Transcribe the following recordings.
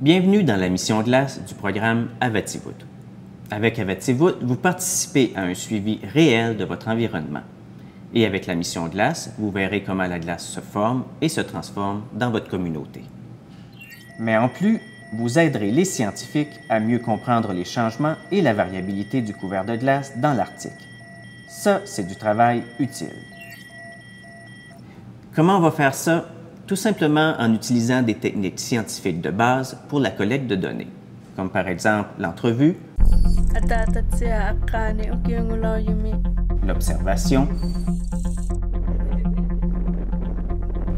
Bienvenue dans la mission glace du programme Avativut. Avec Avativut, vous participez à un suivi réel de votre environnement. Et avec la mission glace, vous verrez comment la glace se forme et se transforme dans votre communauté. Mais en plus, vous aiderez les scientifiques à mieux comprendre les changements et la variabilité du couvert de glace dans l'Arctique. Ça, c'est du travail utile. Comment on va faire ça? Tout simplement en utilisant des techniques scientifiques de base pour la collecte de données, comme par exemple l'entrevue, l'observation,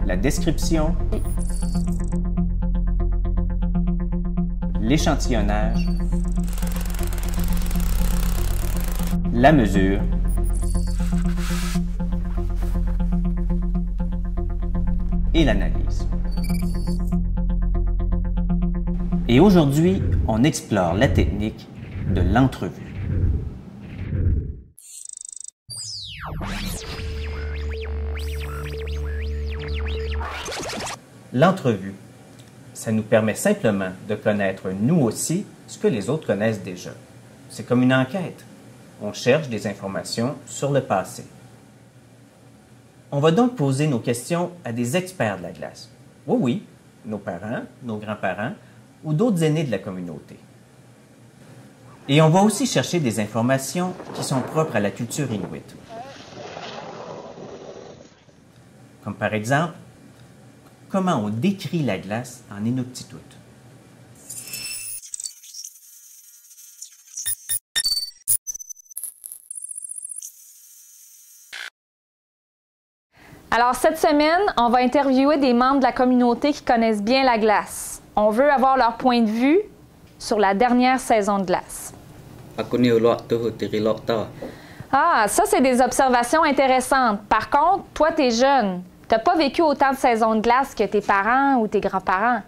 la description, l'échantillonnage, la mesure, et l'analyse. Et aujourd'hui, on explore la technique de l'entrevue. L'entrevue, ça nous permet simplement de connaître nous aussi ce que les autres connaissent déjà. C'est comme une enquête. On cherche des informations sur le passé. On va donc poser nos questions à des experts de la glace. Oui, nos parents, nos grands-parents ou d'autres aînés de la communauté. Et on va aussi chercher des informations qui sont propres à la culture inuit. Comme par exemple, comment on décrit la glace en Inuktitut. Alors, cette semaine, on va interviewer des membres de la communauté qui connaissent bien la glace. On veut avoir leur point de vue sur la dernière saison de glace. Ah, ça, c'est des observations intéressantes. Par contre, toi, t'es jeune. T'as pas vécu autant de saisons de glace que tes parents ou tes grands-parents.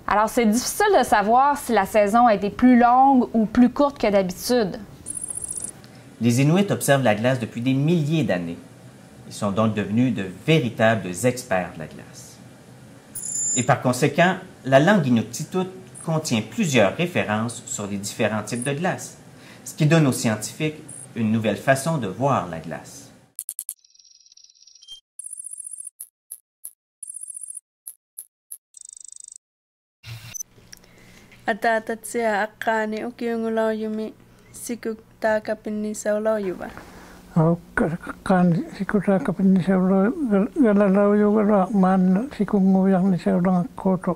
Alors, c'est difficile de savoir si la saison a été plus longue ou plus courte que d'habitude. Les Inuits observent la glace depuis des milliers d'années. Ils sont donc devenus de véritables experts de la glace. Et par conséquent, la langue Inuktitut contient plusieurs références sur les différents types de glace, ce qui donne aux scientifiques une nouvelle façon de voir la glace. Kan sikuta kapin sa galalaw yung man sikunguyak ni sa ulang koto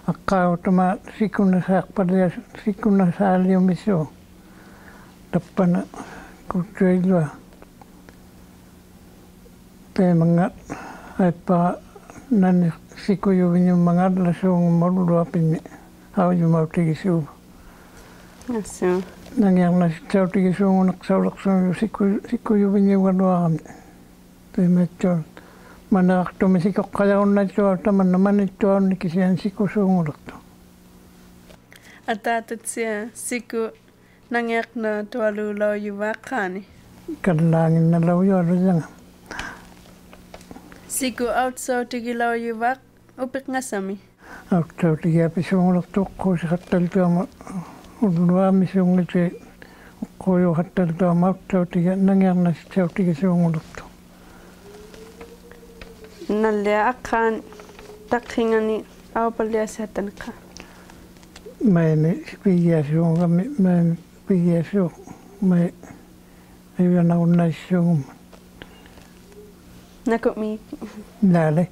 akaw tama sikuna sak pada sikuna sali miso depan kutuilwa te mangat apa nan sikuyu binyo mangat lasong malu apin au yu mau tigisu Aso. Nangyang na siya tigisong naksawlaksong sikuyu binyo wano te medyo manakto misikok kayaw na ito taman naman ito nikisiyan sikusong ulakto. Atatat siya siku nangyak na tuwalulaw yuwakani. Kadalangin na lawyo rin. Siku outso tigilaw yuwak upik nga sami. Outso tigiapisong ulakto ko sa katal ko Ulua misong ite koyo hatal to outso tiga nangyang na siya tigisong ulakto. Nalya akan takhingani awpalya satan ka. May piyasong kami may piyasong may ayun na unasong Nakomi. lale.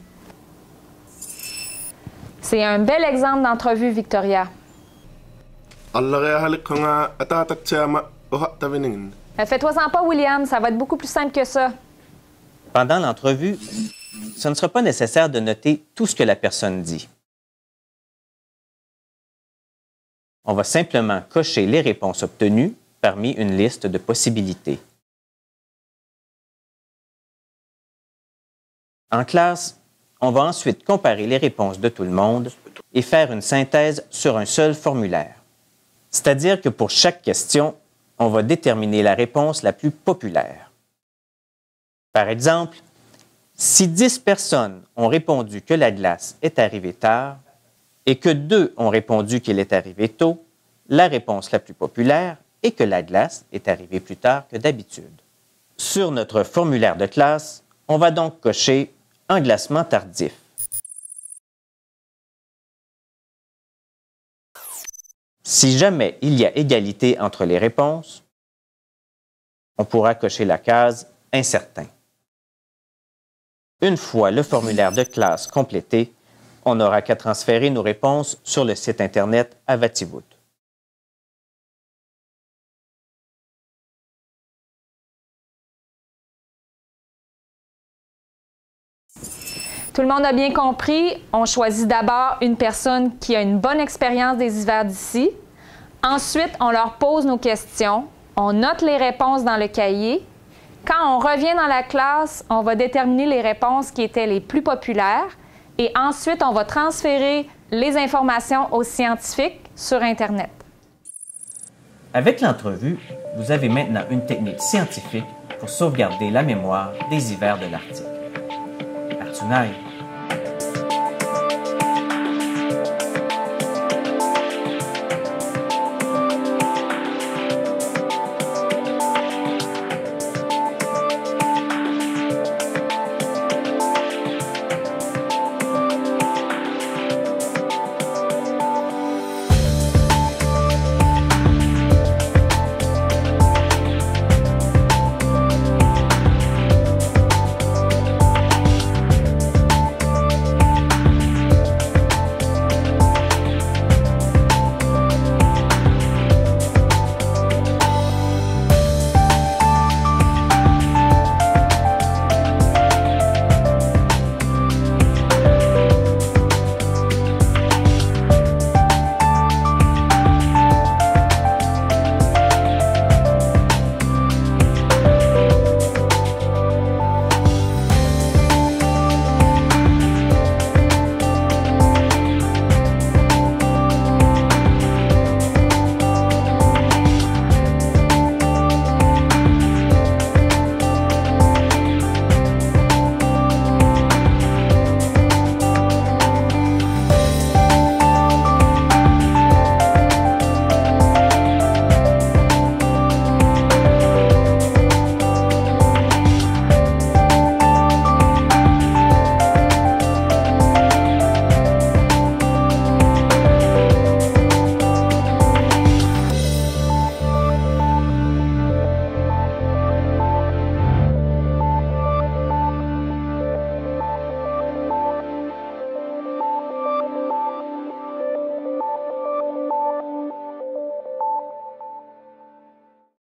C'est un bel exemple d'entrevue, Victoria. Fais-toi-en pas, William, ça va être beaucoup plus simple que ça. Pendant l'entrevue, ce ne sera pas nécessaire de noter tout ce que la personne dit. On va simplement cocher les réponses obtenues parmi une liste de possibilités. En classe, on va ensuite comparer les réponses de tout le monde et faire une synthèse sur un seul formulaire. C'est-à-dire que pour chaque question, on va déterminer la réponse la plus populaire. Par exemple, si 10 personnes ont répondu que la glace est arrivée tard, et que 2 ont répondu qu'il est arrivé tôt, la réponse la plus populaire est que la glace est arrivée plus tard que d'habitude. Sur notre formulaire de classe, on va donc cocher un glacement tardif. Si jamais il y a égalité entre les réponses, on pourra cocher la case « Incertain ». Une fois le formulaire de classe complété, on n'aura qu'à transférer nos réponses sur le site Internet Avativud. Tout le monde a bien compris, on choisit d'abord une personne qui a une bonne expérience des hivers d'ici. Ensuite, on leur pose nos questions, on note les réponses dans le cahier. Quand on revient dans la classe, on va déterminer les réponses qui étaient les plus populaires et ensuite, on va transférer les informations aux scientifiques sur Internet. Avec l'entrevue, vous avez maintenant une technique scientifique pour sauvegarder la mémoire des hivers de l'Arctique. Artunai,